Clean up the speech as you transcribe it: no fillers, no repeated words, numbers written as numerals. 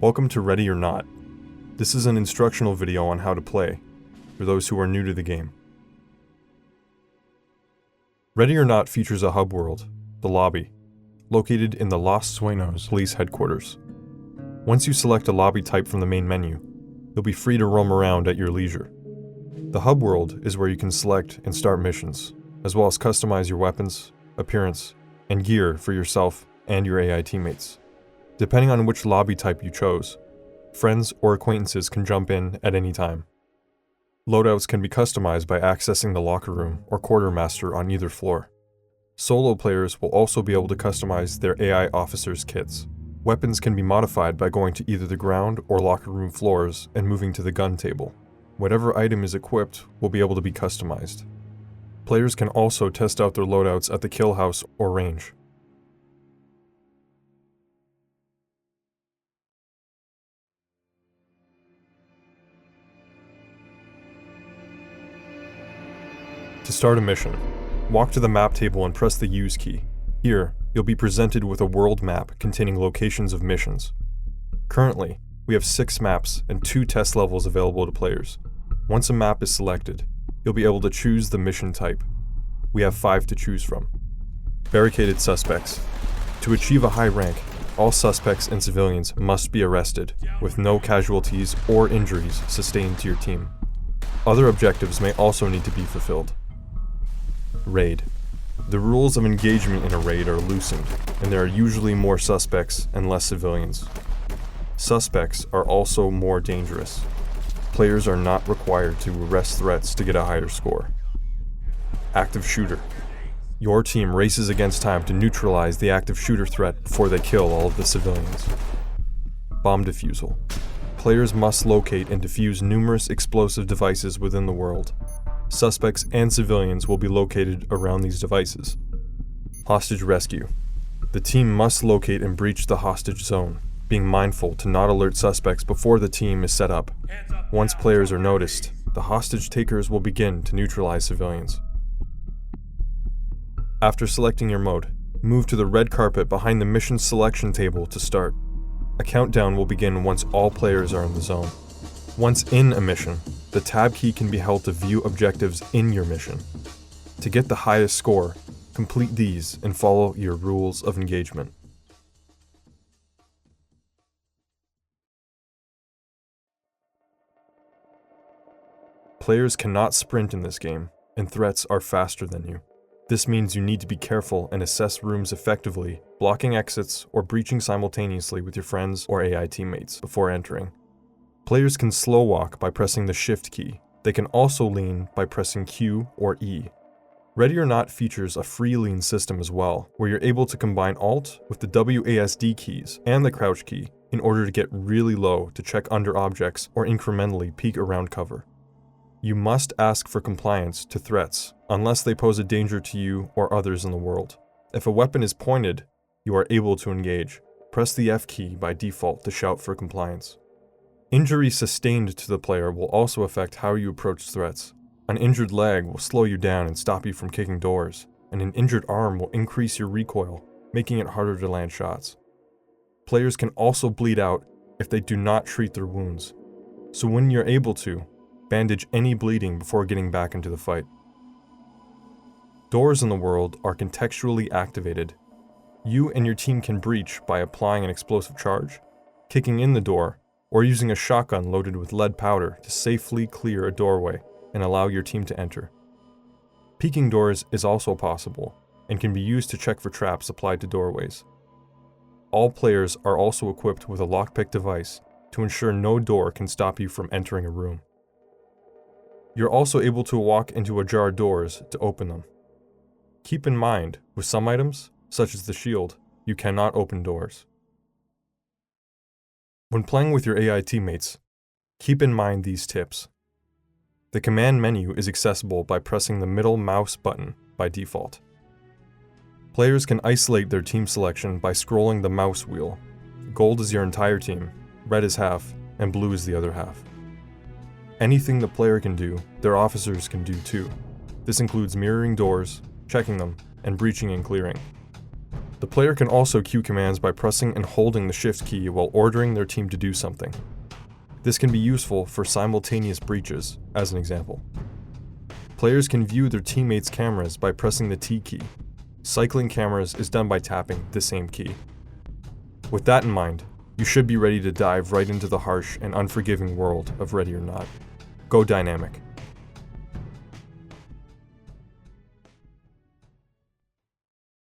Welcome to Ready or Not. This is an instructional video on how to play, for those who are new to the game. Ready or Not features a hub world, the lobby, located in the Los Sueños police headquarters. Once you select a lobby type from the main menu, you'll be free to roam around at your leisure. The hub world is where you can select and start missions, as well as customize your weapons, appearance, and gear for yourself and your AI teammates. Depending on which lobby type you chose, friends or acquaintances can jump in at any time. Loadouts can be customized by accessing the locker room or quartermaster on either floor. Solo players will also be able to customize their AI officers' kits. Weapons can be modified by going to either the ground or locker room floors and moving to the gun table. Whatever item is equipped will be able to be customized. Players can also test out their loadouts at the kill house or range. To start a mission, walk to the map table and press the Use key. Here, you'll be presented with a world map containing locations of missions. Currently, we have 6 maps and 2 test levels available to players. Once a map is selected, you'll be able to choose the mission type. We have 5 to choose from. Barricaded suspects. To achieve a high rank, all suspects and civilians must be arrested, with no casualties or injuries sustained to your team. Other objectives may also need to be fulfilled. Raid. The rules of engagement in a raid are loosened, and there are usually more suspects and less civilians. Suspects are also more dangerous. Players are not required to arrest threats to get a higher score. Active shooter. Your team races against time to neutralize the active shooter threat before they kill all of the civilians. Bomb defusal. Players must locate and defuse numerous explosive devices within the world. Suspects and civilians will be located around these devices. Hostage rescue. The team must locate and breach the hostage zone, being mindful to not alert suspects before the team is set up. Once players are noticed, the hostage takers will begin to neutralize civilians. After selecting your mode, move to the red carpet behind the mission selection table to start. A countdown will begin once all players are in the zone. Once in a mission, the tab key can be held to view objectives in your mission. To get the highest score, complete these and follow your rules of engagement. Players cannot sprint in this game, and threats are faster than you. This means you need to be careful and assess rooms effectively, blocking exits or breaching simultaneously with your friends or AI teammates before entering. Players can slow walk by pressing the Shift key. They can also lean by pressing Q or E. Ready or Not features a free lean system as well, where you're able to combine Alt with the WASD keys and the crouch key in order to get really low to check under objects or incrementally peek around cover. You must ask for compliance to threats, unless they pose a danger to you or others in the world. If a weapon is pointed, you are able to engage. Press the F key by default to shout for compliance. Injury sustained to the player will also affect how you approach threats. An injured leg will slow you down and stop you from kicking doors, and an injured arm will increase your recoil, making it harder to land shots. Players can also bleed out if they do not treat their wounds, so when you're able to, bandage any bleeding before getting back into the fight. Doors in the world are contextually activated. You and your team can breach by applying an explosive charge, kicking in the door, or using a shotgun loaded with lead powder to safely clear a doorway and allow your team to enter. Peeking doors is also possible, and can be used to check for traps applied to doorways. All players are also equipped with a lockpick device to ensure no door can stop you from entering a room. You're also able to walk into ajar doors to open them. Keep in mind, with some items, such as the shield, you cannot open doors. When playing with your AI teammates, keep in mind these tips. The command menu is accessible by pressing the middle mouse button by default. Players can isolate their team selection by scrolling the mouse wheel. Gold is your entire team, red is half, and blue is the other half. Anything the player can do, their officers can do too. This includes mirroring doors, checking them, and breaching and clearing. The player can also queue commands by pressing and holding the shift key while ordering their team to do something. This can be useful for simultaneous breaches, as an example. Players can view their teammates' cameras by pressing the T key. Cycling cameras is done by tapping the same key. With that in mind, you should be ready to dive right into the harsh and unforgiving world of Ready or Not. Go dynamic.